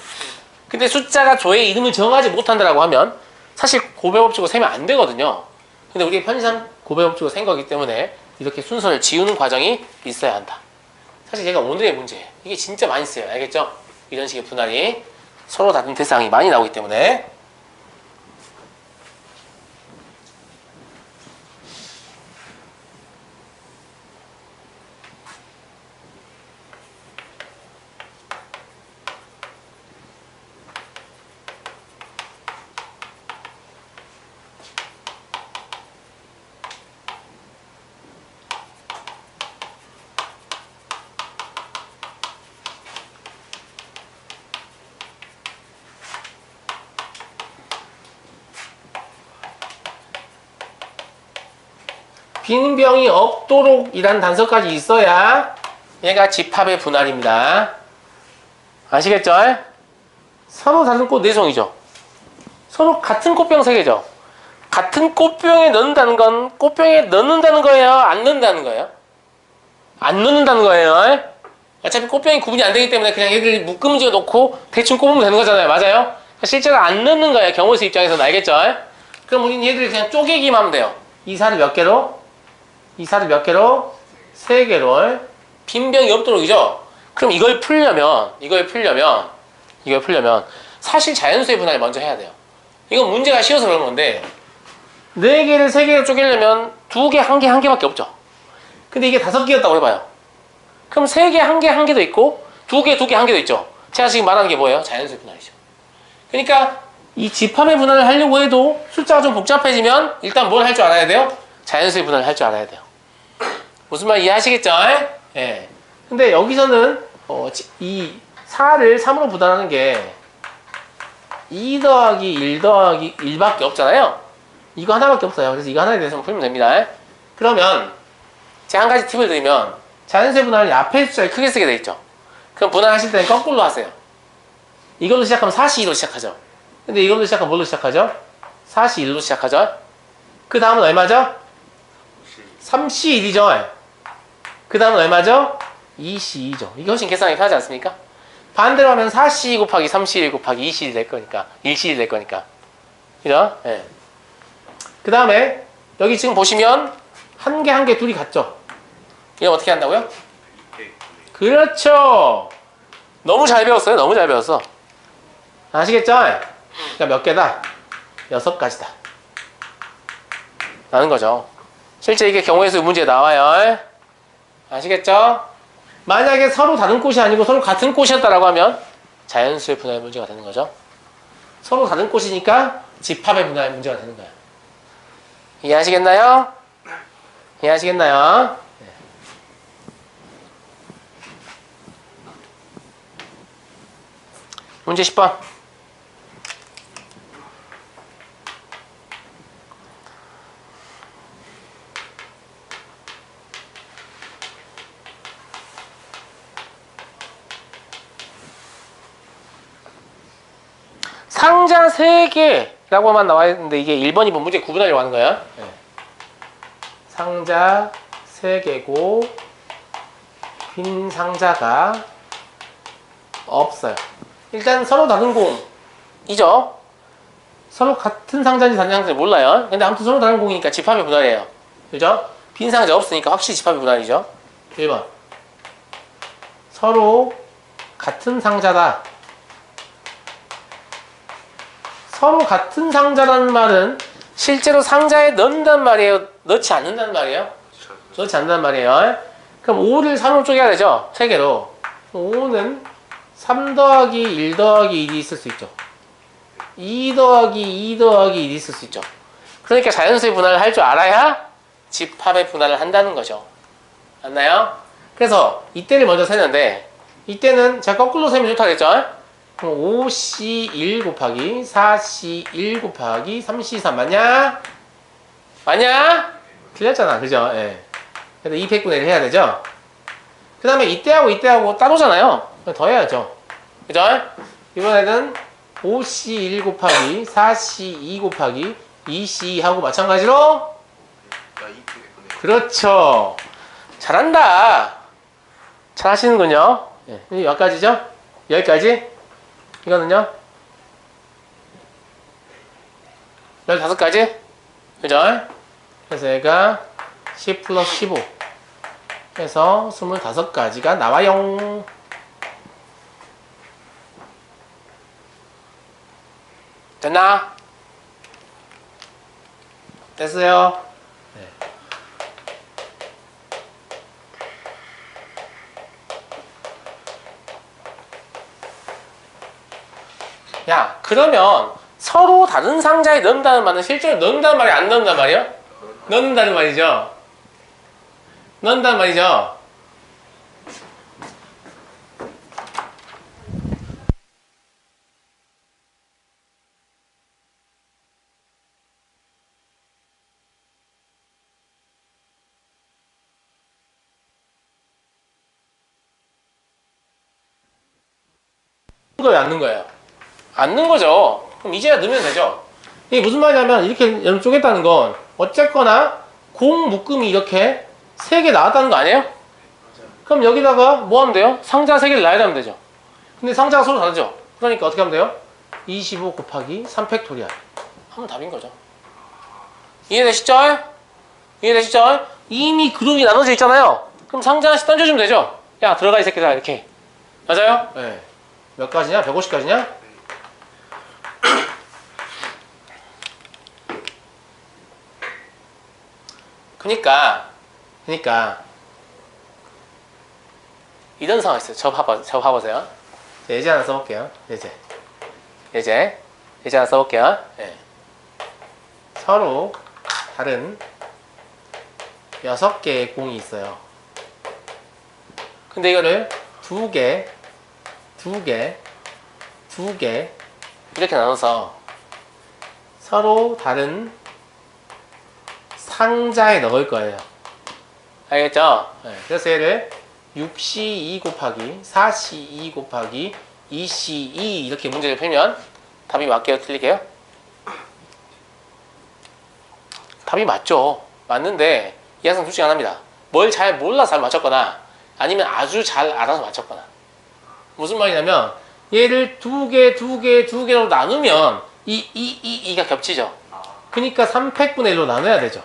근데 숫자가 조의 이름을 정하지 못한다고 하면 사실 고배법칙으로 세면 안 되거든요. 근데 우리 편의상 고배법칙으로 센 거기 때문에 이렇게 순서를 지우는 과정이 있어야 한다. 사실 얘가 오늘의 문제예요. 이게 진짜 많이 쓰여요. 알겠죠? 이런 식의 분할이 서로 다른 대상이 많이 나오기 때문에. 빈병이 없도록 이란 단서까지 있어야 얘가 집합의 분할입니다. 아시겠죠? 서로 다른 꽃 4송이죠. 서로 같은 꽃병 3개죠. 같은 꽃병에 넣는다는 건 꽃병에 넣는다는 거예요? 안 넣는다는 거예요? 안 넣는다는 거예요. 어차피 꽃병이 구분이 안 되기 때문에 그냥 얘들 묶음지어 놓고 대충 꼽으면 되는 거잖아요. 맞아요? 실제로 안 넣는 거예요. 경우수 입장에서는. 알겠죠? 그럼 우리는 얘들을 그냥 쪼개기만 하면 돼요. 이 살을 몇 개로? 이 살을 몇 개로? 3개로. 빈병이 없도록이죠? 그럼 이걸 풀려면 사실 자연수의 분할을 먼저 해야 돼요. 이건 문제가 쉬워서 그런 건데 4개를 3개로 쪼개려면 2개, 1개, 1개밖에 없죠. 근데 이게 5개였다고 해봐요. 그럼 3개, 1개, 1개도 있고 2개, 2개, 1개도 있죠. 제가 지금 말하는 게 뭐예요? 자연수의 분할이죠. 그러니까 이 집합의 분할을 하려고 해도 숫자가 좀 복잡해지면 일단 뭘 할 줄 알아야 돼요? 자연수의 분할을 할 줄 알아야 돼요. 무슨 말 이해하시겠죠? 예. 근데 여기서는 이 4를 3으로 분할하는 게 2 더하기 1 더하기 1밖에 없잖아요. 이거 하나밖에 없어요. 그래서 이거 하나에 대해서 풀면 됩니다. 그러면 제가 한 가지 팁을 드리면 자연수의 분할은 앞에 숫자를 크게 쓰게 돼 있죠. 그럼 분할하실 때는 거꾸로 하세요. 이걸로 시작하면 4시2로 시작하죠. 근데 이걸로 시작하면 뭘로 시작하죠? 4시1로 시작하죠. 그 다음은 얼마죠? 3C1이죠. 그 다음은 얼마죠? 2C2죠. 이게 훨씬 계산하기 편하지 않습니까? 반대로 하면 4C2 곱하기 3C1 곱하기 2C1 될 거니까 1C1 될 거니까. 그죠? 예. 그 다음에 여기 지금 보시면 한 개 한 개 둘이 같죠? 이거 어떻게 한다고요? 그렇죠. 너무 잘 배웠어요. 너무 잘 배웠어. 아시겠죠? 그러니까 몇 개다? 6가지다. 라는 거죠. 실제 이게 경우의 수 문제에 나와요. 아시겠죠? 만약에 서로 다른 꽃이 아니고 서로 같은 꽃이었다라고 하면 자연수의 분할 문제가 되는 거죠. 서로 다른 꽃이니까 집합의 분할 문제가 되는 거예요. 이해하시겠나요? 이해하시겠나요? 네. 문제 10번. 상자 3개라고만 나와 있는데 이게 1번, 2번 문제 구분하려고 하는 거야. 네. 상자 3개고 빈 상자가 없어요. 일단 서로 다른 공이죠. 서로 같은 상자인지 다른 상자인지 몰라요. 근데 아무튼 서로 다른 공이니까 집합의 분할이에요. 그죠? 빈 상자 없으니까 확실히 집합의 분할이죠. 1번. 서로 같은 상자다. 서로 같은 상자라는 말은 실제로 상자에 넣는단 말이에요? 넣지 않는단 말이에요? 넣지 않는단 말이에요. 그럼 5를 3으로 쪼개야 되죠? 3개로. 5는 3 더하기 1 더하기 1이 있을 수 있죠. 2 더하기 2 더하기 1이 있을 수 있죠. 그러니까 자연수의 분할을 할 줄 알아야 집합의 분할을 한다는 거죠. 맞나요? 그래서 이때를 먼저 세는데 이때는 제가 거꾸로 세면 좋다 그랬죠? 그럼 5C1 곱하기 4C1 곱하기 3C3 맞냐? 맞냐? 틀렸잖아. 그죠? 예. 그래서 200분의 1 해야 되죠? 그 다음에 이때하고 따로잖아요. 더 해야죠. 그죠? 이번에는 5C1 곱하기 4C2 곱하기 2C 하고 마찬가지로 그렇죠. 잘한다. 잘 하시는군요. 예. 여기까지죠? 여기까지? 이거는요? 15가지? 그죠? 그래서 얘가 10 플러스 15 해서 25가지가 나와요. 됐나? 됐어요? 네. 야, 그러면 서로 다른 상자에 넣는다는 말은 실제로 넣는다는 말이 안 넣는단 말이야? 넣는다는 말이죠. 넣는다는 말이죠. 거예요, 안 넣는 거예요? 안 넣는 거죠. 그럼 이제야 넣으면 되죠. 이게 무슨 말이냐면 이렇게 쪼갰다는 건 어쨌거나 공 묶음이 이렇게 3개 나왔다는 거 아니에요? 그럼 여기다가 뭐 하면 돼요? 상자 3개를 놔야 하면 되죠. 근데 상자가 서로 다르죠. 그러니까 어떻게 하면 돼요? 25 곱하기 3팩토리얼 하면 답인 거죠. 이해되시죠? 이해되시죠? 이미 그룹이 나눠져 있잖아요. 그럼 상자 하나씩 던져주면 되죠. 야 들어가 이 새끼들아 이렇게. 맞아요? 네. 몇 가지냐? 150가지냐? 그니까 이런 상황이 있어요. 저 봐보세요. 예제 하나 써볼게요. 예제 하나 써볼게요. 네. 서로 다른 6개의 공이 있어요. 근데 이거를 2개 이렇게 나눠서 서로 다른 상자에 넣을 거예요. 알겠죠? 네. 그래서 얘를 6C2 곱하기 4C2 곱하기 2C2 이렇게 문제를 풀면 답이 맞게요? 틀리게요? 답이 맞죠. 맞는데 이 학생 둘 중에 하나입니다. 뭘 잘 몰라서 잘 맞췄거나 아니면 아주 잘 알아서 맞췄거나. 무슨 말이냐면 얘를 2개로 나누면 이가 겹치죠. 그러니까 3팩분의 1로 나눠야 되죠.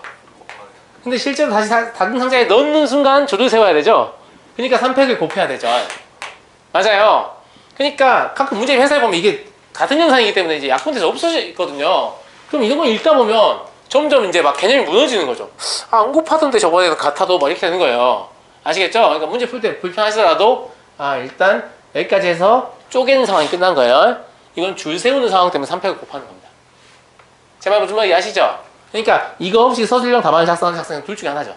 근데 실제로 다시 다른 상자에 넣는 순간 줄을 세워야 되죠. 그러니까 3팩을 곱해야 되죠. 맞아요. 그러니까 가끔 문제 회사에 보면 이게 같은 현상이기 때문에 이제 약분돼서 없어지거든요. 그럼 이런 거 읽다 보면 점점 이제 막 개념이 무너지는 거죠. 아, 안 곱하던데 저번에 같아도 막 이렇게 되는 거예요. 아시겠죠? 그러니까 문제 풀 때 불편하시더라도 일단 여기까지 해서 쪼개는 상황이 끝난 거예요. 이건 줄 세우는 상황 때문에 3팩을 곱하는 겁니다. 제 말 무슨 말인지 아시죠? 그러니까 이거 없이 서술형 답안을 작성하는 학생은 둘 중에 하나죠.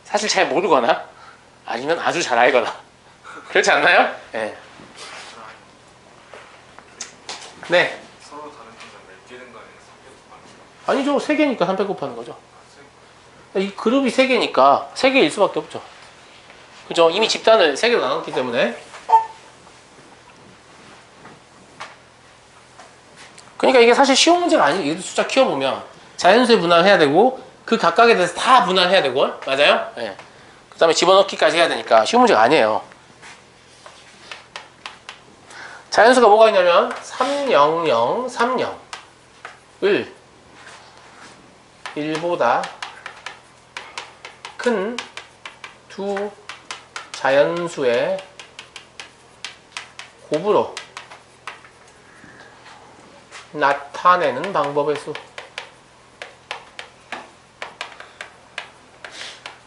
사실 잘 모르거나 아니면 아주 잘 알거나. 그렇지 않나요? 네. 네. 서로 다른 상자 몇 개 된 거 아니에요? 3개 곱하는 아니죠. 3개니까 3팩 곱하는 거죠. 이 그룹이 3개니까 3개일 수밖에 없죠. 그죠? 이미 집단을 3개로 나눴기 때문에. 그러니까 이게 사실 쉬운 문제가 아니에요. 얘도 숫자 키워보면 자연수의 분할을 해야 되고 그 각각에 대해서 다 분할해야 되고. 맞아요? 네. 그 다음에 집어넣기까지 해야 되니까 쉬운 문제가 아니에요. 자연수가 뭐가 있냐면 300, 30을 1보다 큰 두 자연수의 곱으로 나타내는 방법의 수.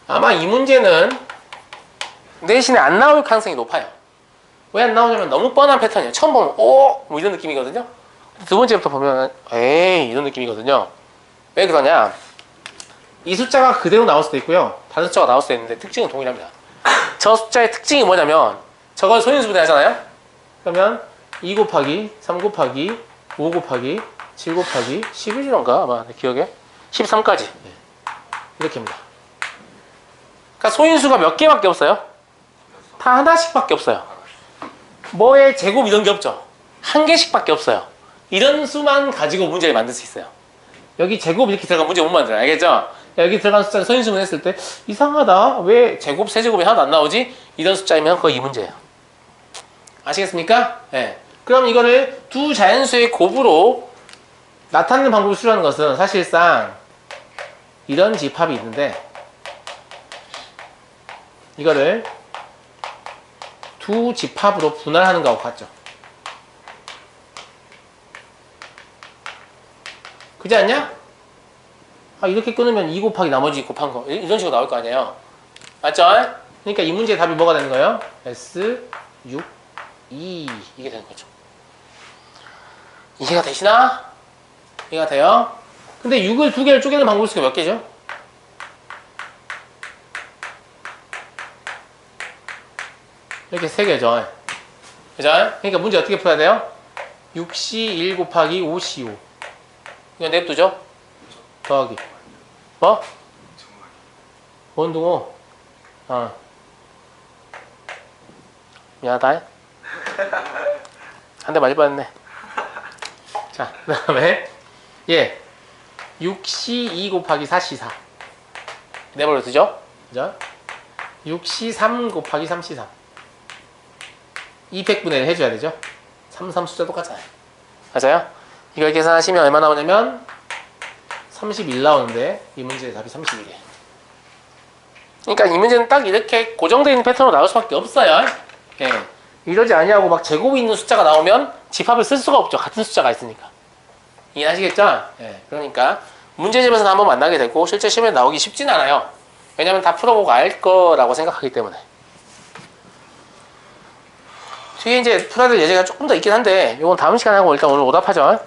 아마 이 문제는 대신에 안 나올 가능성이 높아요. 왜 안 나오냐면 너무 뻔한 패턴이에요. 처음 보면 오! 뭐 이런 느낌이거든요. 두 번째부터 보면 에이 이런 느낌이거든요. 왜 그러냐? 이 숫자가 그대로 나올 수도 있고요. 다른 숫자가 나올 수도 있는데 특징은 동일합니다. 저 숫자의 특징이 뭐냐면 저걸 소인수분해 하잖아요. 그러면 2 곱하기 3 곱하기 5 곱하기 7 곱하기 11이런가 아마 내 기억에 13까지 이렇게입니다. 그러니까 소인수가 몇 개밖에 없어요? 다 하나씩밖에 없어요. 뭐의 제곱 이런 게 없죠. 한 개씩밖에 없어요. 이런 수만 가지고 문제를 만들 수 있어요. 여기 제곱 이렇게 들어가면 문제 못 만들어요. 알겠죠? 여기 들어간 숫자를 소인수분 했을 때 이상하다. 왜 제곱, 세제곱이 하나도 안 나오지? 이런 숫자이면 거의 이 문제예요. 아시겠습니까? 네. 그럼 이거를 두 자연수의 곱으로 나타내는 방법을 수료하는 것은 사실상 이런 집합이 있는데 이거를 두 집합으로 분할하는 거하고 같죠. 그렇지 않냐? 아, 이렇게 끊으면 2 곱하기 나머지 곱한 거 이런 식으로 나올 거 아니에요. 맞죠? 그러니까 이 문제의 답이 뭐가 되는 거예요? S, 6, 2 이게 되는 거죠. 이해가 되시나? 이해가 돼요? 근데 6을 두 개를 쪼개는 방법 수가 몇 개죠? 이렇게 3개죠. 그죠? 그러니까 문제 어떻게 풀어야 돼요? 6C 1 곱하기 5C 5 이거 냅두죠? 더하기 뭐? 원둥호 미안하다 한 대 맞을 뻔했네. 자, 그 다음에 6C 2 곱하기 4C 4 내버려 두죠? 그죠? 6C 3 곱하기 3C 3 200분의 1 해줘야 되죠? 3, 3 숫자 똑같잖아요. 맞아요? 이걸 계산하시면 얼마 나오냐면 31 나오는데 이 문제의 답이 31이에요. 그러니까 이 문제는 딱 이렇게 고정되어 있는 패턴으로 나올 수밖에 없어요. 예. 이러지 아니하고 막 제곱이 있는 숫자가 나오면 집합을 쓸 수가 없죠. 같은 숫자가 있으니까. 이해하시겠죠? 예. 그러니까 문제집에서는 한번 만나게 되고 실제 시험에 나오기 쉽진 않아요. 왜냐면 다 풀어보고 알 거라고 생각하기 때문에. 뒤에 이제 풀어야 될 예제가 조금 더 있긴 한데 이건 다음 시간에 하고 일단 오늘 오답하죠.